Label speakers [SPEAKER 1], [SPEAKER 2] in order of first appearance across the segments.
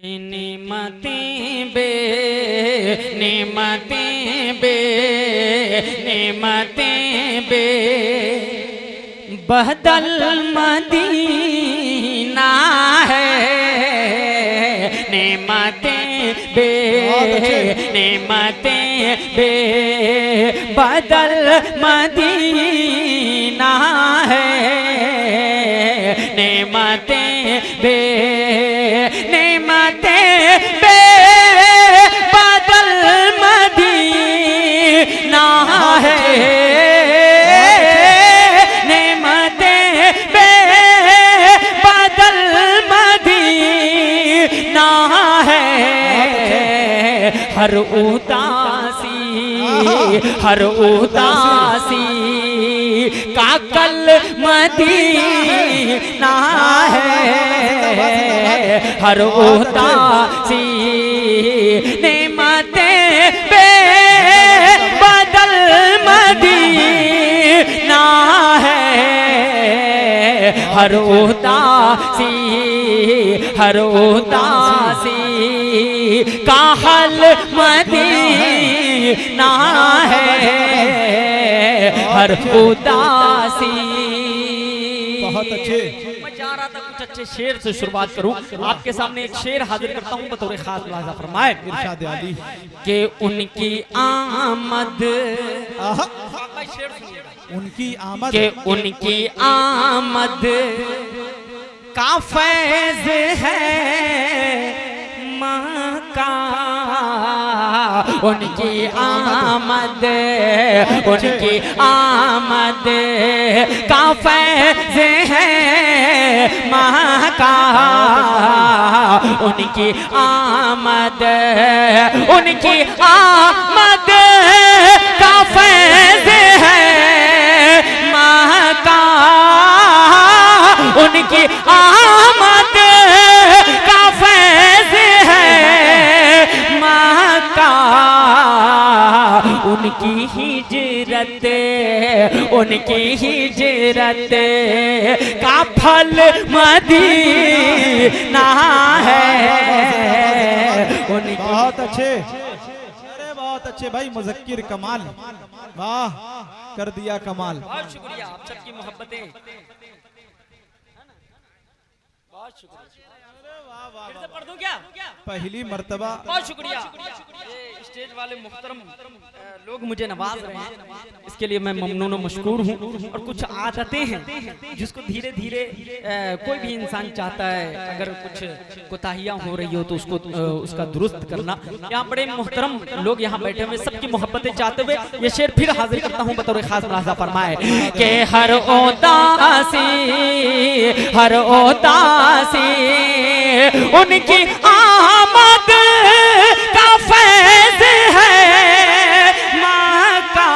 [SPEAKER 1] नेमतें बे नेमतें बे नेमतें बे बदल मदीना है। नेमतें बे नेमतें बे बदल मदीना है। नेमतें बे नेमतें बे बदल मदीना है। नेमतें बे बदल मदीना है। हर उदासी का कल मदीना है। हर उदासी नेमतें बे बदल मदीना है। हर उदासी का हल मदीना है। हर उदासी।
[SPEAKER 2] बहुत अच्छे।
[SPEAKER 1] मैं जा रहा था कुछ अच्छे शेर से शुरुआत करूं। आपके सामने एक शेर हाजिर करता हूं बतौर खास मुलाजा फरमाए
[SPEAKER 2] इरशाद आली
[SPEAKER 1] कि उनकी आमद
[SPEAKER 2] उनकी आमद
[SPEAKER 1] के उनकी आमद का फैज़ है मक्का। उनकी आमद का फैज़ है मक्का। उनकी आमद का फैज़ है मक्का। उनकी आमद का फैज़ है मक्का। उनकी हिजरत का फल मदीना है।
[SPEAKER 2] बहुत अच्छे, अरे बहुत अच्छे भाई। मुज़क्किर कमाल, वाह कर दिया कमाल।
[SPEAKER 1] बहुत शुक्रिया आप सबकी मोहब्बतें। बहुत शुक्रिया। फिर से पढ़ दूं क्या?
[SPEAKER 2] पहली मर्तबा।
[SPEAKER 1] बहुत शुक्रिया। स्टेज वाले मुहतरम लोग मुझे नवाज रहे हैं, इसके लिए मैं ममनून और मशकूर हूँ। और कुछ आदतें हैं जिसको धीरे धीरे कोई भी इंसान चाहता है, अगर कुछ कोताहियाँ हो रही हो तो उसको उसका दुरुस्त करना। यहाँ बड़े मुहतरम लोग यहाँ बैठे हुए, सबकी मोहब्बतें चाहते हुए ये शेर फिर हाजिर करता हूँ बतौर खास मुलाजा फरमाए कि हर उदासी उनकी आमद का फैज़ है मक्का।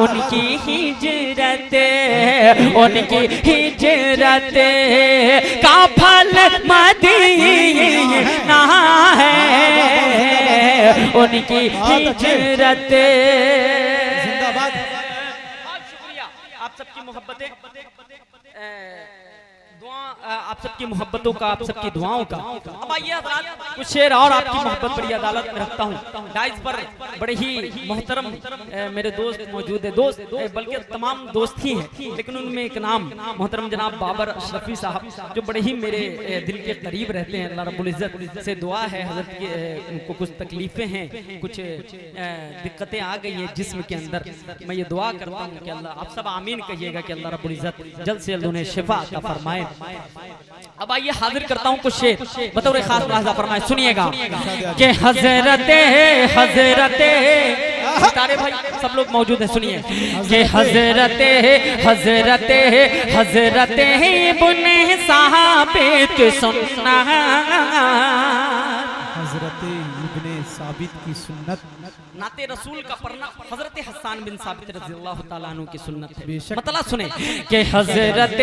[SPEAKER 1] उनकी हिजरत का फल मदीना है। उनकी हिजरत।
[SPEAKER 2] जिंदाबाद।
[SPEAKER 1] बहुत शुक्रिया आप सबकी मोहब्बतें, आप सबकी मोहब्बतों का, आप सबकी दुआओं का। अब आइए कुछ शेर और आपकी मोहब्बत बड़ी अदालत में रखता हूँ। डाइस पर बड़े ही मोहतरम मेरे दोस्त मौजूद है, दोस्त बल्कि तमाम दोस्त ही हैं, लेकिन उनमें एक नाम मोहतरम जनाब बाबर अशरफी साहब जो बड़े ही मेरे दिल के करीब रहते हैं। अल्लाह रब्बुल इज़्ज़त से दुआ है, हज़रत की उनको कुछ तकलीफ़ें हैं, कुछ दिक्कतें आ गई हैं जिस्म के अंदर। मैं ये दुआ करता हूँ कि अल्लाह, आप सब आमीन कहिएगा कि अल्लाह रब्बुल इज़्ज़त जल्द से जल्द उन्हें शिफा अता फरमाए। अब आइए हाजिर करता हूँ कुछ शेर बतौर खास मुलाजा फरमाए, सुनिएगा कि हज़रते तारे भाई सब लोग मौजूद हैं, सुनिए कि हज़रते इब्ने साबित सुन्ना।
[SPEAKER 2] हज़रते इब्ने साबित की सुन्नत,
[SPEAKER 1] नाते रसूल का पढ़ना हजरत हसन बिन साबित रज़ियल्लाहु ताला अन्हु की सुन्नत है।
[SPEAKER 2] बेशक।
[SPEAKER 1] मतलब सुने कि हजरत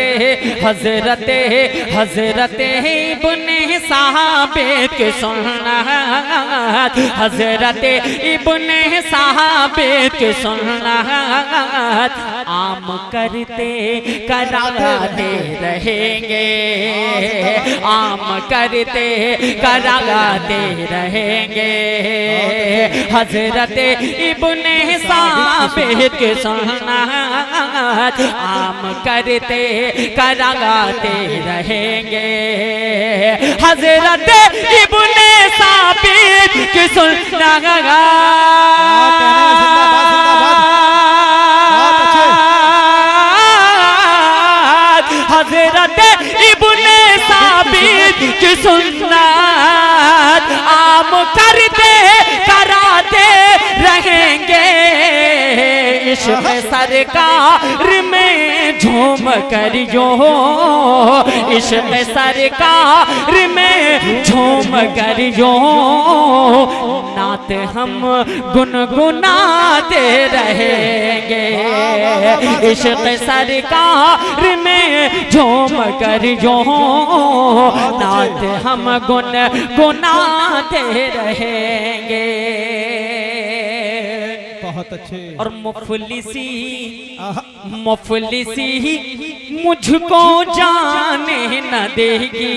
[SPEAKER 1] इब्ने साबित की सुन्नत, हजरत इब्ने साबित की सुन्नत आम करते कराते रहेंगे, आम करते कराते रहेंगे। हजरत इब्ने साबित की सुन्नत आम करते कराते रहेंगे। हजरत इब्ने साबित की सुन्नत हजरत इब्ने साबित की सुन्नत आम करते कराते रहेंगे। इश्क़ सरकार में झूम कर जो, इश्क़ सरकार में झूम कर जो नात हम गुनगुनाते रहेंगे। इश्क़ सरकार में झूम कर जो नात हम गुनगुनाते रहेंगे।
[SPEAKER 2] बहुत अच्छे।
[SPEAKER 1] और मुफलिसी मुझको जाने न देगी।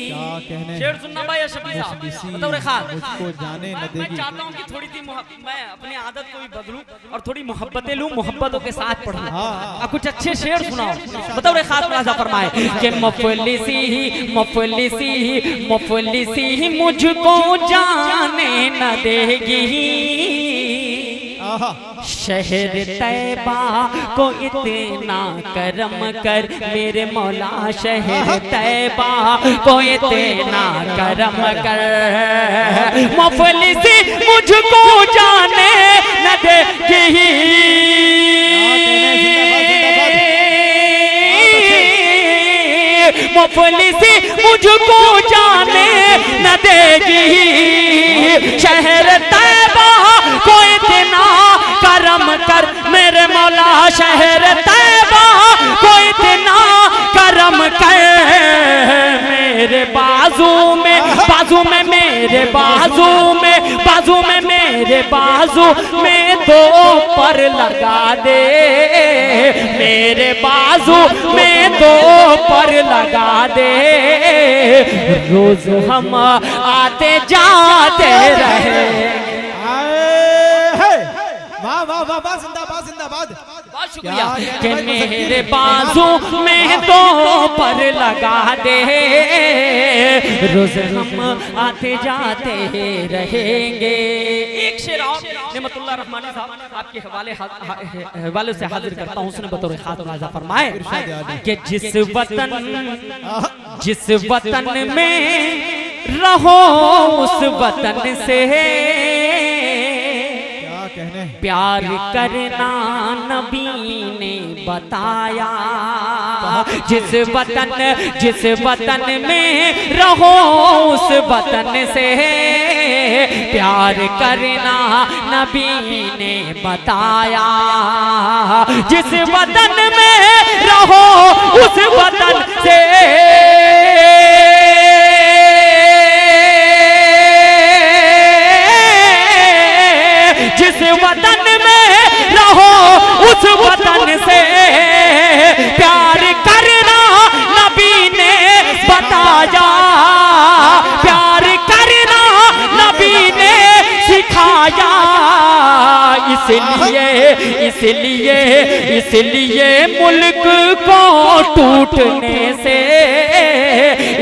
[SPEAKER 2] क्या कहने,
[SPEAKER 1] शेर सुनना भाई शफी साहब, बताओ रे खान।
[SPEAKER 2] मुझको जाने न
[SPEAKER 1] मैं
[SPEAKER 2] देगी।
[SPEAKER 1] चाहता हूँ कि थोड़ी सी मैं अपनी आदत को भी बदलूं और थोड़ी मोहब्बतें लूं, मोहब्बतों के साथ पढ़ूं। अब कुछ अच्छे शेर सुनाओ। बताओ रे खास राजा फरमाए कि मुफलिसी मुझको जाने न देगी। शहर तैबा को इतना करम कर मेरे मौला, शहर तैबा को इतना करम कर। मुफलिसी मुझको जाने न देगी, मुफलिसी मुझको जाने न देगी। शहर तैबा को इतना करम कर मेरे मौला, शहर तैबा को इतना करम कर। मेरे बाजू में मेरे बाजू में मेरे बाजू में दो पर लगा दे, मेरे बाजू में दो पर लगा दे। रोज हम आते जाते रहे।
[SPEAKER 2] वाह वाह वाह वाह, जिंदाबाद जिंदाबाद।
[SPEAKER 1] बहुत शुक्रिया कि मेरे बाजू में दो पर लगा दे। रोज हम आते जाते रहेंगे। एक शेर और नेमतुल्लाह रहमानी साहब आपके हवाले से हाजिर करता हूँ। उसने बतौर खास राजा फरमाए कि जिस वतन में रहो उस वतन से प्यार करना नबी ने बताया। जिस वतन में रहो उस वतन से प्यार करना नबी ने बताया। जिस वतन में रहो उस वतन से जिस वतन में रहो उस वतन से प्यार करना नबी ने बताया। प्यार करना नबी ने सिखाया। इसलिए मुल्क को टूटने से,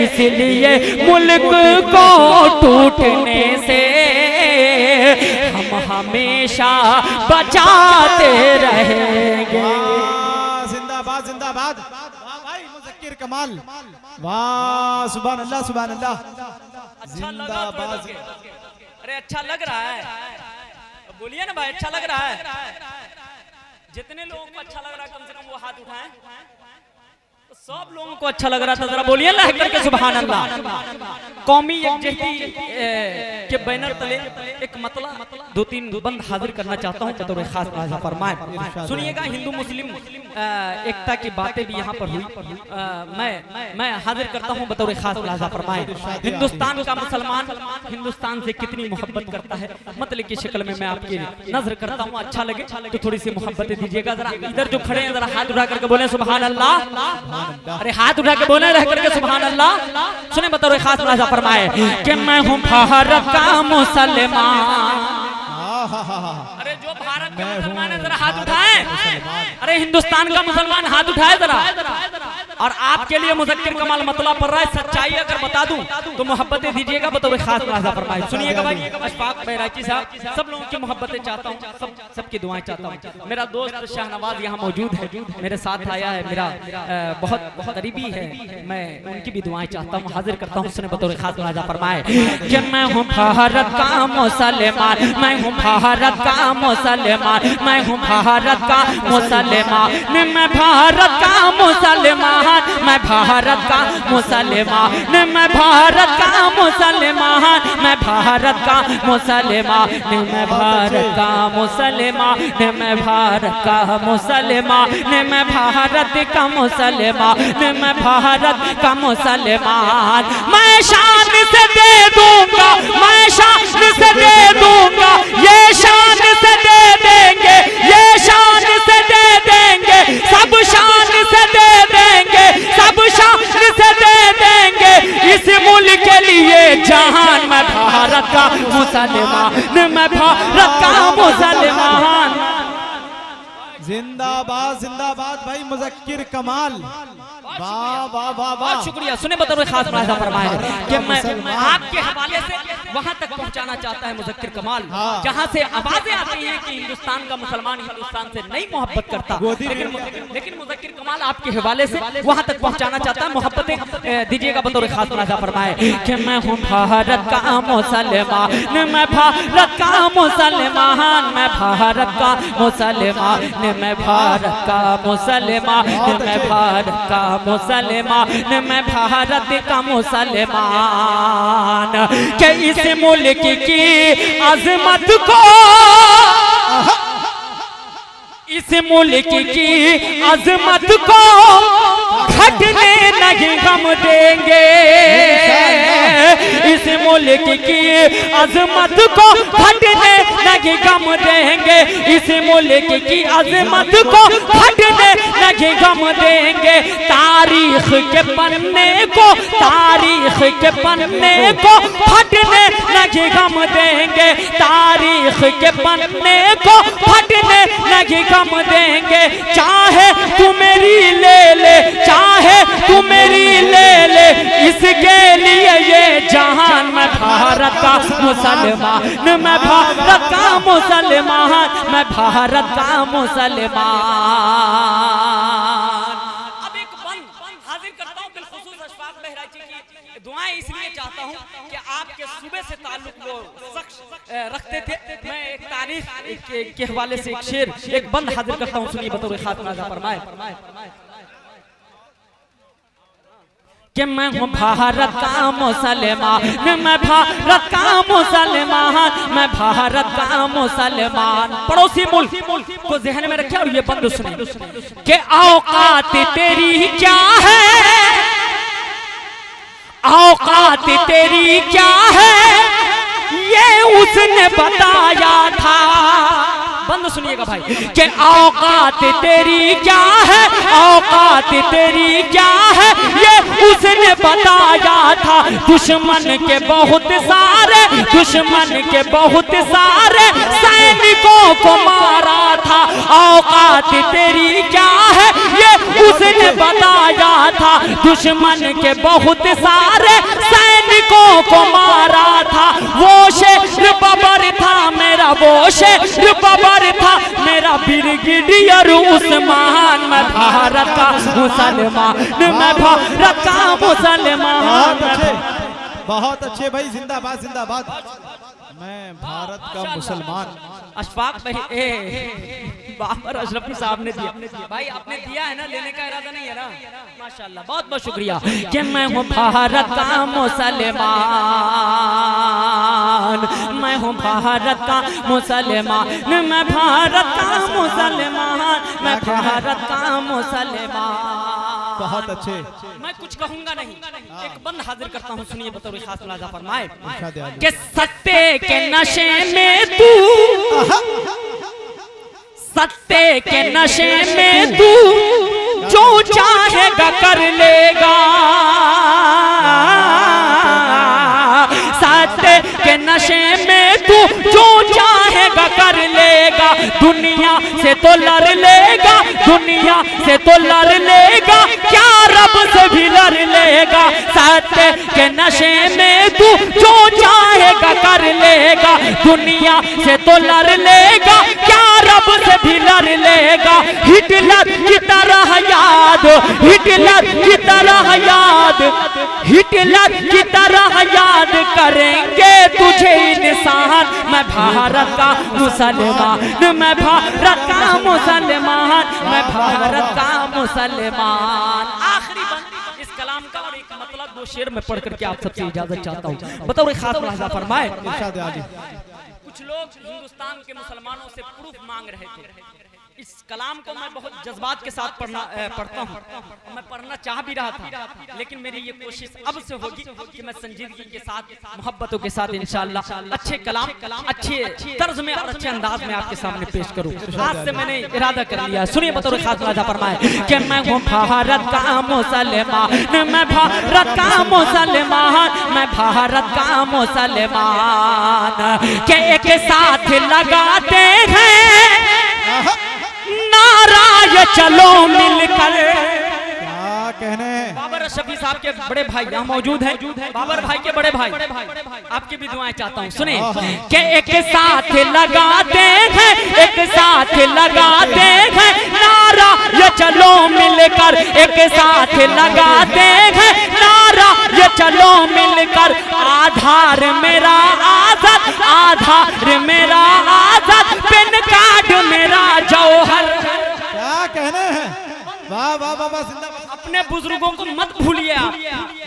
[SPEAKER 1] इसलिए मुल्क को टूटने से हम हमेशा बचाते रहेंगे।
[SPEAKER 2] जिंदाबाद जिंदाबाद। वाह भाई मुज़क्किर कमाल, वाह सुभान अल्लाह सुभान अल्लाह।
[SPEAKER 1] अच्छा लगा? अरे अच्छा लग रहा है, बोलिए ना भाई, अच्छा लग रहा है? जितने लोगों को अच्छा लग रहा है कम से कम वो हाथ उठाएं। तो सब लोगों को अच्छा लग रहा था, जरा बोलिए ना करके सुभान अल्लाह। कौमी यकजहती के बैनर तले एक मतला 2-3 बंद हाजिर करना चाहता हूँ बतौर खास मुलाहिजा फरमाएं। सुनिएगा, हिंदू मुस्लिम एकता की बातें भी यहाँ पर हुई। मैं हाजिर करता हूँ बतौर खास मुलाहिजा फरमाएं। हिंदुस्तान का मुसलमान हिंदुस्तान से कितनी मोहब्बत करता है, मतलब की शक्ल में मैं आपकी नजर करता हूँ। अच्छा लगे तो थोड़ी सी मोहब्बतें दीजिएगा। जरा इधर जो खड़े हैं जरा हाथ उठा करके बोले सुभान अल्लाह। अरे हाथ उठा के बोले रह करके सुभान अल्लाह। सुने बतौर खास मुलाहिजा फरमाए कि मैं हूँ भारत का मुसलमान। अरे जो भारत का मुसलमान है जरा हाथ उठाए। अरे हिंदुस्तान का मुसलमान हाथ उठाए जरा। और आपके लिए मुज़क्किर कमाल मतला पड़ रहा है। सच्चाई अगर बता दूं तो मोहब्बतें दीजिएगा बतौर खास मुलाहिजा फरमाए। सुनिएगा भाई, अशफाक बैराकी साहब, सब लोगों की मोहब्बतें चाहता हूँ, सबकी दुआएं चाहता हूँ। मेरा दोस्त शाहनवाज यहाँ मौजूद है, मेरे साथ आया है, मेरा बहुत करीबी है, मैं उनकी भी दुआएं चाहता हूँ, हाजिर करता हूँ। उसने बतौर खास मुलाहिजा फरमाए कि मैं हूँ भारत का मुसलमान, मैं हूँ भारत का मुसलमान, मैं हूँ भारत का मुसलमान, मैं भारत का मुसलमान, मैं भारत का मुसलमान, मैं भारत का मुसलमान, मैं भारत का मुसलमान, मैं भारत का मुसलमान, मैं भारत का मुसलमान, मैं भारत का मुसलमान, मैं भारत का मुसलमान। मैं शान से दे दूंगा, मैं शान से दे दूंगा, ये शान से दे देंगे, ये शान से दे देंगे, सब शान से दे देंगे, सब शान से दे देंगे इस मुल्क के लिए जहान। मैं भारत का मुसलमान, मैं भारत का मुसलमान।
[SPEAKER 2] जिंदाबाद जिंदाबाद भाई मुज़क्किर कमाल, वाह वाह वाह वाह,
[SPEAKER 1] शुक्रिया। सुने बतौर खास मुलाहिजा फरमाए कि मैं आपके हवाले से वहां तक पहुंचाना चाहता है मुज़क्किर कमाल, जहां से आवाजें आती हैं कि हिंदुस्तान का मुसलमान हिंदुस्तान से नहीं मोहब्बत करता, लेकिन मुज़क्किर कमाल आपके हवाले से वहां तक पहुंचाना चाहता है। मोहब्बतें दीजिएगा बतौर खास मुलाहिजा फरमाए कि मैं हूँ भारत का मुसलमान, मैं भारत का मुसलमान, मैं भारत का मुसलमान, मैं भारत का मुसलमान, मैं भारत का मुसलमान, मैं भारत का मुसलमान। के इस मुल्क की अजमत को, इस मुल्क की अजमत को घटने नहीं हम देंगे, इस मुल्क की अजमत को घटने नहीं गम देंगे, इस मुल्क की अजमत को घटने नहीं गम देंगे। तारीख के पन्ने को, तारीख के पन्ने को फटने नहीं गम देंगे, तारीख के पन्ने को फटने नहीं गम देंगे। चाहे तू मेरी ले ले, चाहे तू मेरी ले ले, इसके लिए ये जहान। मैं भारत का मुसलमान, मैं भारत का मुसलमान, मैं भारत का मुसलमान। अब एक बंद हाजिर करता हूँ बिलखुसूस अशफाक बहराची की दुआएं इसलिए चाहता हूँ कि आपके सूबे से ताल्लुक वो शख्स रखते थे। मैं एक तारीख के हवाले से एक शेर, एक बंद हाजिर करता हूँ, सुनिए बतौर खास मुलाहिजा फरमाए कि मैं हूँ भारत का मुसलमान, मैं भारत का मुसलमान, मैं भारत का मुसलमान। पड़ोसी मुल्क को ज़हन में रखे और ये बंद सुने कि औकात तेरी क्या है, औकात तेरी क्या है, ये उसने बताया था। बंद सुनिएगा भाई कि औकात तेरी क्या है, औकात तेरी क्या है, ये उसने बताया था। दुश्मन के बहुत सारे, दुश्मन के बहुत सारे सैनिकों को मारा था। औकात तेरी क्या है, ये उसने बताया था। दुश्मन के बहुत सारे सैनिकों को मारा था। वो शेर बबर था मेरा, वो शेर बबर था मेरा ब्रिगेडियर उस्मान। मैं भारत का मुसलमान, मैं भारत का मुसलमान।
[SPEAKER 2] बहुत अच्छे भाई, जिंदाबाद जिंदाबाद। मैं भारत का मुसलमान।
[SPEAKER 1] अशफाक भाई बाबर अशरफी साहब ने दिया भाई, आपने दिया है ना, लेने का इरादा नहीं है ना? माशाल्लाह, बहुत बहुत शुक्रिया। कि मैं हूँ भारत का मुसलमान, मैं हूँ भारत का मुसलमान, मैं भारत का मुसलमान, मैं भारत का मुसलमान।
[SPEAKER 2] बहुत अच्छे।
[SPEAKER 1] मैं कुछ कहूंगा नहीं, एक बंद हाजिर करता हूँ, सुनिए बतौर खास मुलाजा फरमाए
[SPEAKER 2] कि
[SPEAKER 1] सत्ते के नशे में तू, सत्ते के नशे में तू जो चाहेगा कर लेगा, सत्ते के नशे में तू जो चाहेगा कर लेगा, दुनिया से तो लड़ लेगा, दुनिया से तो लड़ लेगा, क्या रब से भी लड़ लेगा। सत्ते के नशे में तू जो चाहेगा कर लेगा, दुनिया से तो लड़ लेगा, क्या रब से भी लड़ लेगा। हिटलर की तरह याद, हिटलर की तरह याद, हिटलर की तरह याद करेंगे तुझे इंसान। मैं भारत का मुसलमान, मैं भारत का मुसलमान, मैं भारत का मुसलमान। आखिरी बंद इस कलाम का और एक मतलब दो शेर में पढ़ करके आप सबसे इजाजत चाहता हूँ, बतौर खास मुलाजा फरमाए। कुछ लोग हिंदुस्तान के मुसलमानों से प्रूफ मांग रहे थे, इस कलाम को मैं बहुत जज्बात के साथ पढ़ता हूँ, मैं पढ़ना चाह भी रहा था, लेकिन मेरी ये कोशिश अब से होगी कि मैं संजीदगी के साथ, मोहब्बतों के साथ इंशाअल्लाह अच्छे कलाम, अच्छे तर्ज में और अच्छे अंदाज में आपके सामने पेश करूँ। आज से मैंने इरादा कर लिया। सुनिए बतौर खास मुलाजा फरमाए कि मैं हूँ भारत का मुसलमान, मैं भारत का मुसलमान, मैं भारत का मुसलमान। के एक साथ लगाते हैं नारा ये चलो मिलकर।
[SPEAKER 2] क्या कहने हैं?
[SPEAKER 1] बाबर अशरफी साहब के बड़े भाई यहाँ मौजूद हैं, बाबर भाई के बड़े भाई, आपकी भी दुआएं चाहता हूँ। सुने कि एक साथ लगाते हैं, एक साथ लगाते हैं नारा ये चलो मिलकर, एक साथ लगाते हैं नारा ये चलो मिलकर। आधार मेरा आजाद, आधार मेरा आजाद, पेन कार्ड मेरा जौहर।
[SPEAKER 2] क्या कहने हैं? वाह वाह वाह, जिंदाबाद।
[SPEAKER 1] अपने बुजुर्गों को मत भूलिए, आप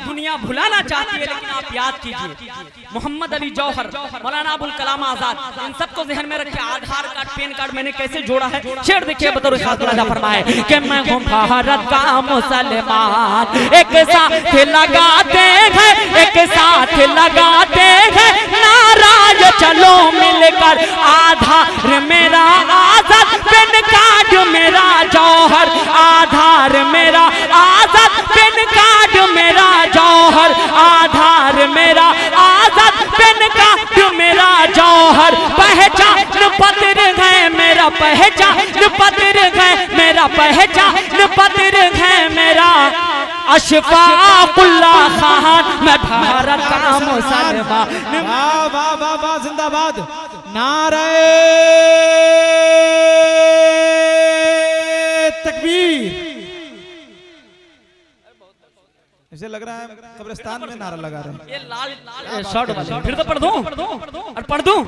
[SPEAKER 1] दुनिया भुलाना चाहती है, लेकिन आप याद कीजिए मोहम्मद अली जौहर, मौलाना अबुल कलाम आजाद, इन सबको जहन में रखिए। आधार कार्ड, पैन कार्ड मैंने कैसे जोड़ा है, शेर देखिए बतौर खास मुलाजा फरमाए कि मैं हूँ भारत का मुसलमान। एक साथ लगाते हैं, एक साथ लगाते हैं नारा ये चलो मिलकर। आधार मेरा आजाद, पैन कार्ड मेरा जौहर, आधार मेरा आजाद, पैन कार्ड मेरा जौहर, आधार मेरा आजाद, पैन कार्ड मेरा जौहर। पहचान पत्र है मेरा, पहचान पत्र है मेरा, पहचान पत्र है मेरा। अशफाकुल्लाह खान, मैं भारत का मुसलमान।
[SPEAKER 2] वाह वाह वाह वाह, जिंदाबाद। नारे तकबीर। ऐसे लग रहा है कब्रिस्तान में नारा लगा रहे हैं।
[SPEAKER 1] ये लाल शर्ट वाले, फिर तो पढ़ दूं और पढ़ दूं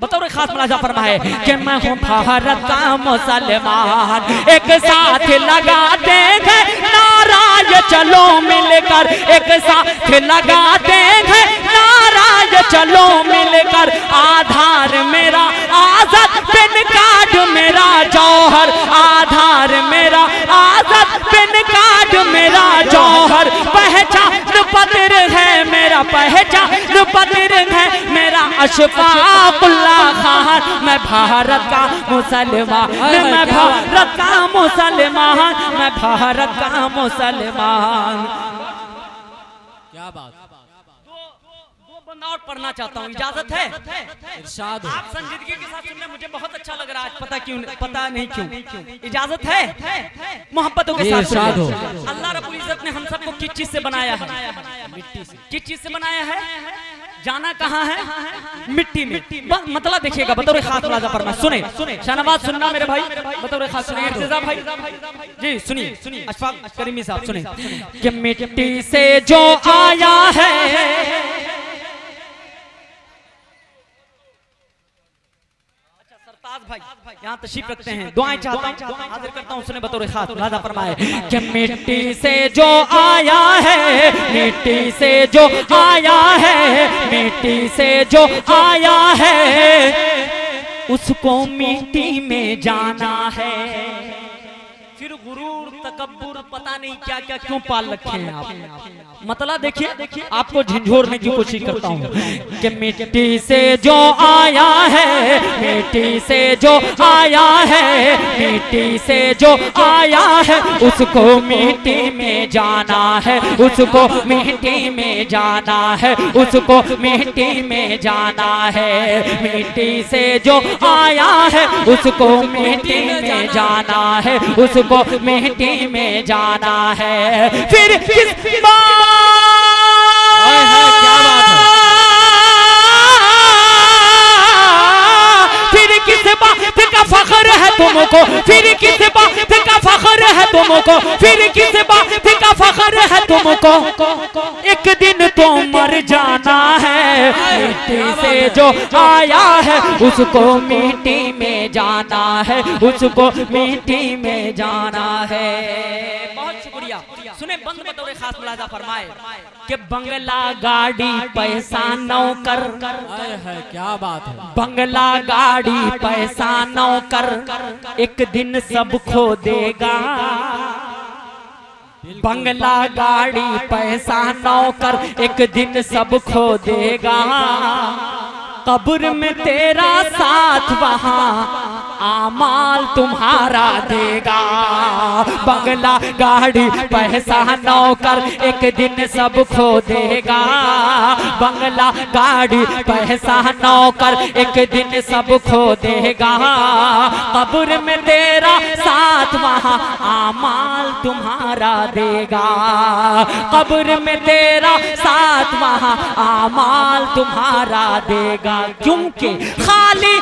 [SPEAKER 1] बतौर खास मुलाजा फरमाए कि मैं हूँ भारत का मुसलमान। एक साथ लगाते हैं नारा ये चलो मिलकर, एक साथ लगाते हैं नारा ये चलो मिलकर। आधार मेरा आजाद, पैन कार्ड मेरा जौहर, आधार मेरा आजाद, पैन कार्ड मेरा जौहर। पहचान पत्र है मेरा, पहचान पत्र है मेरा। अशफाकुल्लाह खान, मैं भारत का मुसलमान, मैं भारत का मुसलमान, मैं भारत का मुसलमान।
[SPEAKER 3] क्या बात।
[SPEAKER 1] दो बंदा और पढ़ना चाहता हूँ, इजाजत है?
[SPEAKER 3] इरशाद।
[SPEAKER 1] आप संजीदगी के साथ सुनने मुझे बहुत अच्छा लग रहा है, पता नहीं क्यों। इजाजत है? मोहब्बतों के साथ
[SPEAKER 3] इरशाद हो।
[SPEAKER 1] अल्लाह रब्बुल इज्जत ने हम सबको किस चीज से बनाया है? मिट्टी से। किस चीज से बनाया है? जाना कहाँ है? मिट्टी में। मतलब देखिएगा बतौर खास मुलाजा फरमाए। सुने शाहनवाज, सुनना मेरे भाई, बतौर खास सुनिए। इर्तिजा भाई जी सुनिए, अशफाक करीमी साहब सुने कि मिट्टी से जो आया है, यहाँ तशरीफ रखते हैं, दुआएं चाहता हूँ, हाजिर करता हूँ सुने बतौर खास मुलाजा फरमाए कि मिट्टी से जो आया है, मिट्टी से जो आया है, मिट्टी से जो आया है, उसको मिट्टी में जाना है। फिर गुरूर तकब्बुर पता नहीं क्या क्या क्यों पाल रखे हैं आप। मतलब देखिए आपको झंझोड़ने की कोशिश करता हूँ कि मिट्टी से जो आया है, मिट्टी से जो आया है, मिट्टी से जो आया है, उसको मिट्टी में जाना है, उसको मिट्टी में जाना है, उसको मिट्टी में जाना है। मिट्टी से जो आया है, उसको मिट्टी में जाना है, उसको मिट्टी में जाना है। फिर किस
[SPEAKER 3] क्या बात है?
[SPEAKER 1] फिर किस बात का फख्र है तुमको, फिर किस बात का फख्र है तुमको, फिर किस बात का फख्र है तुमको, एक दिन तो मर जाना है। मिट्टी से जो आया है, उसको मिट्टी में जाना है, उसको मिट्टी में जाना है। बहुत शुक्रिया। सुने बंद बतौर खास मुलाजा फरमाए कि बंगला गाड़ी पैसा नौकर,
[SPEAKER 3] है क्या बात है?
[SPEAKER 1] बंगला गाड़ी पैसा नौकर, एक दिन सब खो देगा। बंगला गाड़ी पैसा नौकर, एक दिन सब खो देगा। कब्र में तेरा साथ वहाँ आमाल तुम्हारा देगा। बंगला गाड़ी पैसा नौकर, एक दिन सब खो देगा। बंगला गाड़ी पैसा नौकर, एक दिन सब खो देगा। कब्र में तेरा साथ वहाँ आमाल तुम्हारा देगा। कब्र में तेरा साथ वहाँ आमाल तुम्हारा देगा। क्योंकि खाली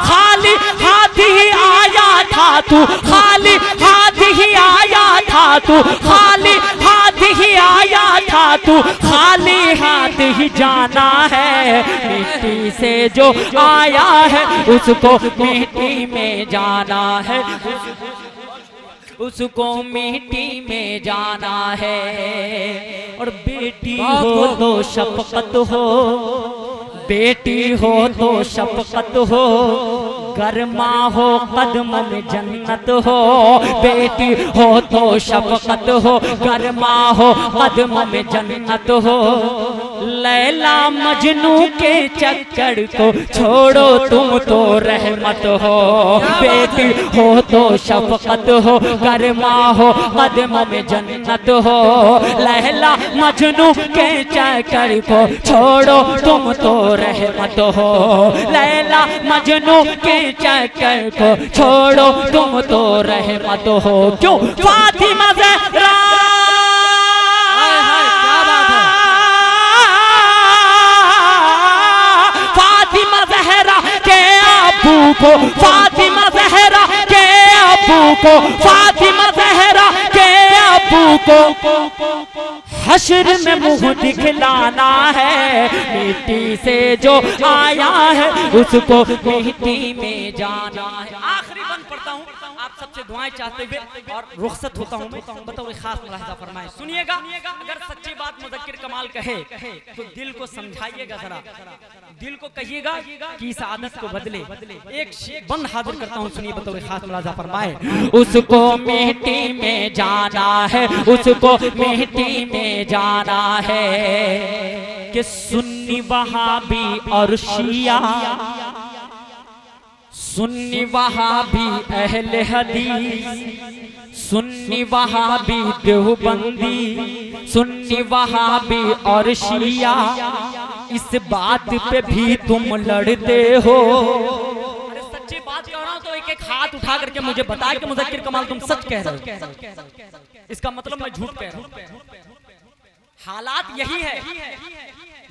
[SPEAKER 1] खाली हाथ ही आया था तू, खाली हाथ ही आया था तू, खाली हाथ ही आया था तू, खाली हाथ ही जाना है। मिट्टी से जो आया है, उसको मिट्टी में जाना है, उसको मिट्टी में जाना है। और बेटी हो तो शफकत हो, बेटी हो तो शफकत हो, गर्मा हो कदम में जन्नत हो। बेटी हो तो शफकत हो, गर्मा हो कदम में जन्नत हो। लैला मजनू के चक्कर को छोड़ो तुम तो रहमत हो। बेटी हो तो शफकत हो, गर्मा हो कदम में जन्नत हो। लैला मजनू के चक्कर को छोड़ो तुम तो रहमत हो। लैला मजनू के चक्कर को छोड़ो तुम तो रहमत हो। क्यों फातिमा ज़हरा, फातिमा ज़हरा के अबू को, फातिमा ज़हरा के अबू को, फातिमा ज़हरा के अबू को हश्र में मुँह दिखलाना है। मिट्टी से जो आया है, उसको मिट्टी में जाना है। आखिरी बंद पढ़ता हूँ आप सबसे दुआएं चाहते हुए और रुखसत होता हूँ मैं। बताओ खास मुलाहिजा फरमाएं, सुनिएगा। अगर सच्ची बात मुज़क्किर कमाल कहे तो दिल को समझाइएगा, जरा दिल को कहिएगा कि इस आदत को बदले। एक बंद हाजिर करता हूँ, सुनिए बताओ खास मुलाहिजा फरमाए। उसको मिट्टी में जाना है, उसको मिट्टी में जाना है। कि सुन्नी वहाबी और शिया, सुन्नी वहाबी अहले हदीस, सुन्नी वहाबी देवबंदी, सुन्नी वहाबी और शिया, इस बात पे भी तुम लड़ते हो। अरे सच्ची बात कह रहा हूँ तो एक एक हाथ उठा करके मुझे बता कि मुज़क्किर कमाल तुम सच कह रहे हो। इसका मतलब मैं झूठ कह रहा हूँ। हालात यही है,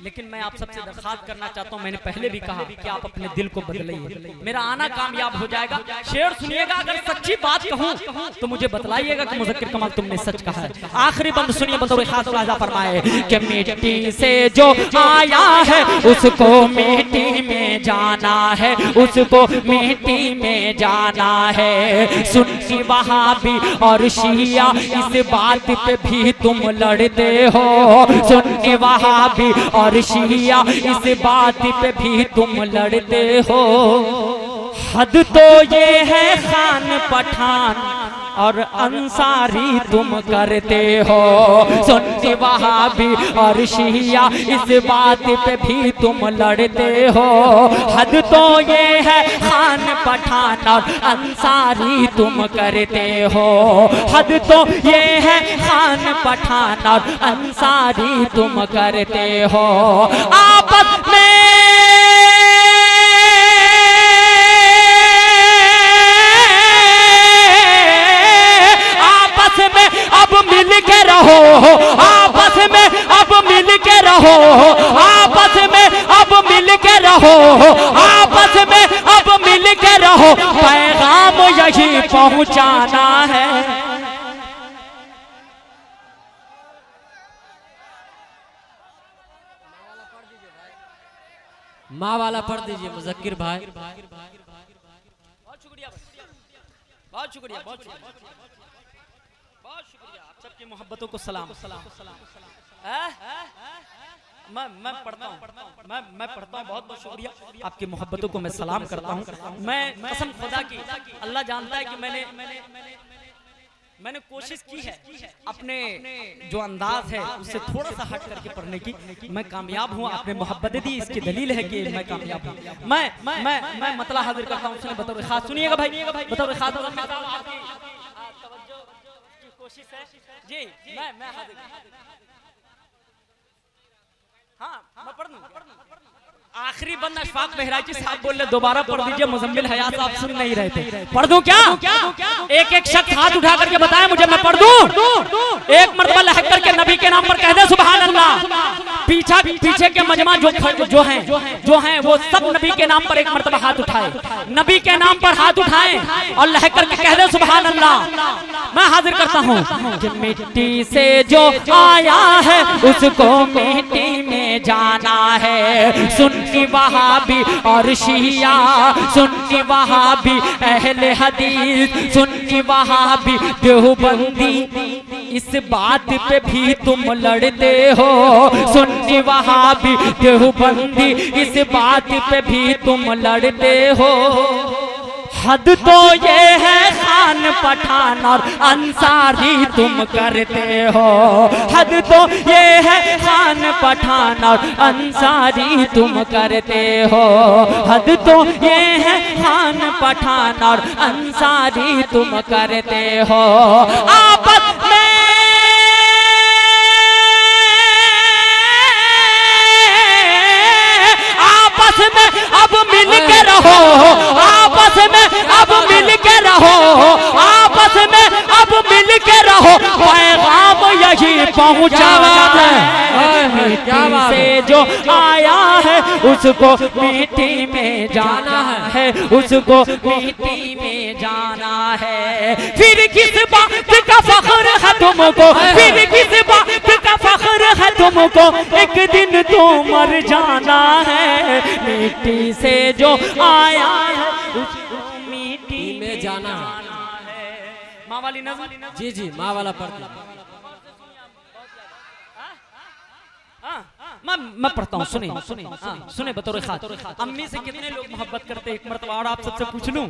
[SPEAKER 1] लेकिन मैं आप सबसे दरखास्त करना चाहता हूं, मैंने पहले भी कहा कि आप अपने दिल को बदलिए, मेरा आना कामयाब हो जाएगा। शेर सुनिएगा, अगर सच्ची बात कहूं तो मुझे बतलाइएगा कि मुज़क्किर कमाल तुमने सच कहा है। आखिरी बंद सुनिए, बतौर खास राजा फरमाए कि मिट्टी से जो आया है उसको मिट्टी में जाना है, उसको मिट्टी में जाना है। सुन्नी वहाबी और शिया इस बात पे भी तुम लड़ते हो, सुन्नी वहाबी और शिया इस बात पे भी तुम लड़ते हो। हद तो ये है खान पठान और अंसारी तुम करते हो, सुन्नी वहाबी और शिया इस बात पे भी तुम लड़ते हो। हद तो ये है खान पठान और अंसारी तुम करते हो, हद तो ये है खान पठान और अंसारी तुम करते हो। आपस में अब मिल के रहो, आपस में अब मिल के रहो, आपस में अब मिल के रहो, आपस में अब मिल के रहो। पैगाम यही पहुंचाना है।
[SPEAKER 3] माँ वाला पढ़ दीजिए मुज़क्किर भाई।
[SPEAKER 1] बहुत शुक्रिया, बहुत शुक्रिया, बहुत शुक्रिया, बहुत शुक्रिया। आप सबकी मोहब्बतों को सलाम। मैं पढ़ता हूँ, मैं पढ़ता हूँ। बहुत बहुत शुक्रिया, आपकी मोहब्बतों को मैं सलाम करता हूँ। मैं कसम खुदा की, अल्लाह जानता है कि मैंने कोशिश की है अपने जो अंदाज है उससे थोड़ा सा हट करके पढ़ने की। मैं कामयाब हूँ, आपने मोहब्बत दी, इसकी दलील है कि मैं कामयाब हूँ। मैं मतला हाजिर करता हूँ, बतौर खास सुनिएगा भाई, बतौर खास कोशिश है जी। मैं हाजिर, हाँ मैं पढ़ दूं। आखिरी बंद अशफाक बहराइची साहब बोल रहे दोबारा पढ़ दीजिए, मुजम्मिल हयात साहब सुन नहीं रहे थे। पढ़ दूं क्या? एक एक शख्स हाथ उठा करके बताए मुझे, मैं पढ़ दूं। एक मरतबा लहक करके नबी के नाम पर कह दे सुभान अल्लाह। पीछे के मजमा जो हैं वो सब नबी के नाम पर एक मरतबा हाथ उठाए, नबी के नाम पर हाथ उठाएं और लहक करके कह दे सुभान अल्लाह। मैं हाजिर करता हूँ कि मिट्टी से जो आया है उसको मिट्टी में जाना है। सुन्नी वहाबी और शिया, सुन्नी वहाबी अहले हदीस, सुन्नी वहाबी देवबंदी इस बात पे भी तुम लड़ते हो, सुन्नी वहाबी देवबंदी इस बात पे भी तुम लड़ते हो। हद तो ये है खान पठान और अंसारी तुम करते हो, हद तो ये है खान पठान और अंसारी तुम करते हो, हद तो ये है खान पठान और अंसारी तुम करते हो। आपस में अब मिल के रहो, आपस में अब मिल के रहो, आपस में अब मिल के रहो। पैगाम यही पहुंचाना है, क्या बात से जो आया है उसको मिट्टी में जाना है, उसको मिट्टी में जाना है। फिर किस बात का फख्र है तुमको, फिर किस बात का फख्र है तुमको, एक दिन तो मर जाना है। मिट्टी से जो आया है उसको मिट्टी में जाना है। माँ वाली नज़र,
[SPEAKER 3] जी जी माँ वाला पढ़ दीजिए।
[SPEAKER 1] मैं पढ़ता हूँ, सुने बतौर खास। अम्मी से कितने लोग मोहब्बत करते हैं, एक मरतबा और आप सबसे पूछ लूं।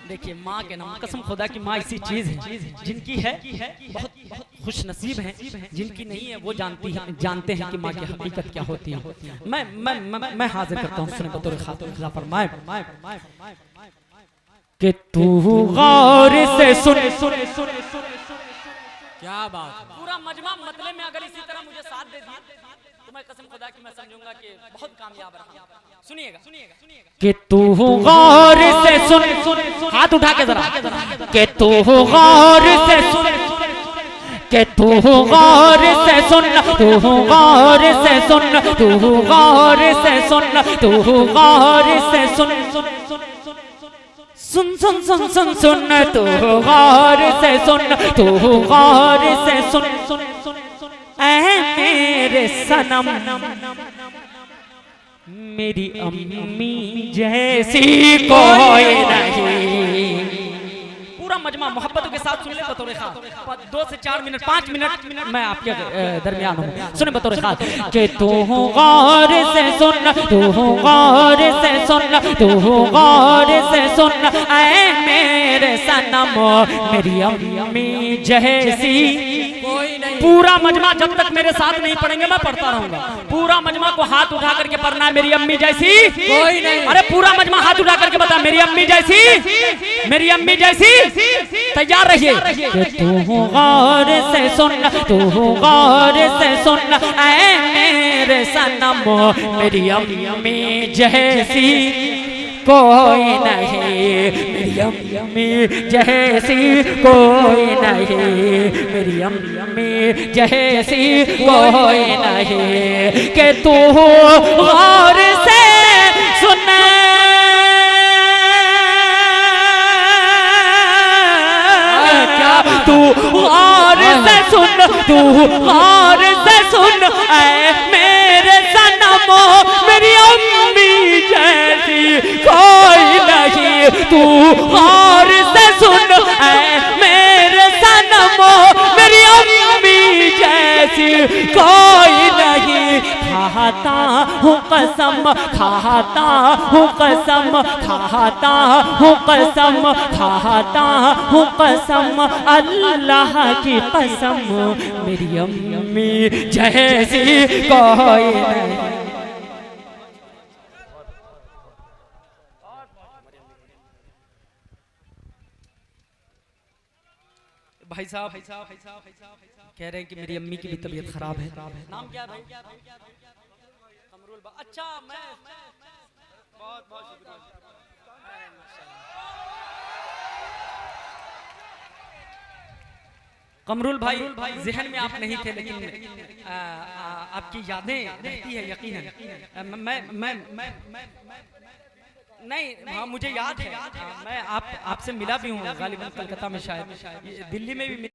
[SPEAKER 1] देखिए माँ के नाम, कसम खुदा की माँ ऐसी चीज है, जिनकी है बहुत खुश नसीब है, जिनकी नहीं है वो जानते हैं कि माँ की हकीकत क्या होती है। मैं हाजिर करता हूँ, सुने बतौर खास। फरमाए कि तू गौर से सुन।
[SPEAKER 3] क्या बात,
[SPEAKER 1] पूरा मजमा मतले में अगर इसी तरह मुझे साथ दे दिया तो मैं कसम खुदा की मैं समझूंगा कि बहुत कामयाब रहा। सुनिएगा कि तू गौर से सुन, हाथ उठा के जरा, कि तू गौर से सुन, कि तू गौर से सुन, तू गौर से सुन, तू गौर से सुन, तू गौर से सुन, सुन सुन सुन सुन सुन, तू गौर से सुन, तू गौर से सुन, ऐ मेरे सनम मेरी अम्मी जैसी कोई नहीं। पूरा मजमा मोहब्बतों के साथ सुन ले बतौर खास, 2 से 4 मिनट 5 मिनट मैं आपके दरमियान हूँ, सुने बतौर खास कि तू गौर से सुन, तू गौर से सुन, तू गौर से सुन, ऐ मेरे सनम मेरी अम्मी जैसी कोई नहीं। पूरा मजमा जब तक मेरे साथ नहीं पढ़ेंगे मैं पढ़ता रहूंगा। पूरा मजमा को हाथ उठा करके पढ़ना है, मेरी अम्मी जैसी कोई नहीं। अरे पूरा मजमा हाथ उठा करके बता, मेरी अम्मी जैसी, मेरी अम्मी जैसी। तैयार रहिए। तू गौर से सुन, तू गौर से सुन, ऐ मेरे सनम मेरी अम्मी जैसी कोई नहीं, मेरी अम्मी जैसी कोई नहीं, मेरी अम्मी जैसी कोई नहीं। कि तू गौर से सुन, तू गौर से सुन, तू गौर से सुन, ऐ मेरे सनम मेरी अम्मी जैसी कोई नहीं। तू गौर से सुन, ऐ मेरे सनम मेरी अम्मी जैसी कोई नहीं। खाता हूँ कसम, खाता हूँ कसम, खाता हूँ कसम, खाता हूँ कसम, अल्लाह की कसम मेरी अम्मी जैसी कोई नहीं। भाई साहब कह रहे हैं कि मेरी अम्मी की भी तबीयत खराब है। नाम क्या है भाई? कमरुल। अच्छा, मैं बहुत बहुत शुक्रिया। कमरुल भाई, ज़हन में आप नहीं थे, लेकिन आपकी यादें रहती है यकीनन। मैं नहीं, हाँ मुझे याद है, मैं आपसे मिला भी हूँ गालिबन कलकत्ता में, शायद दिल्ली में भी।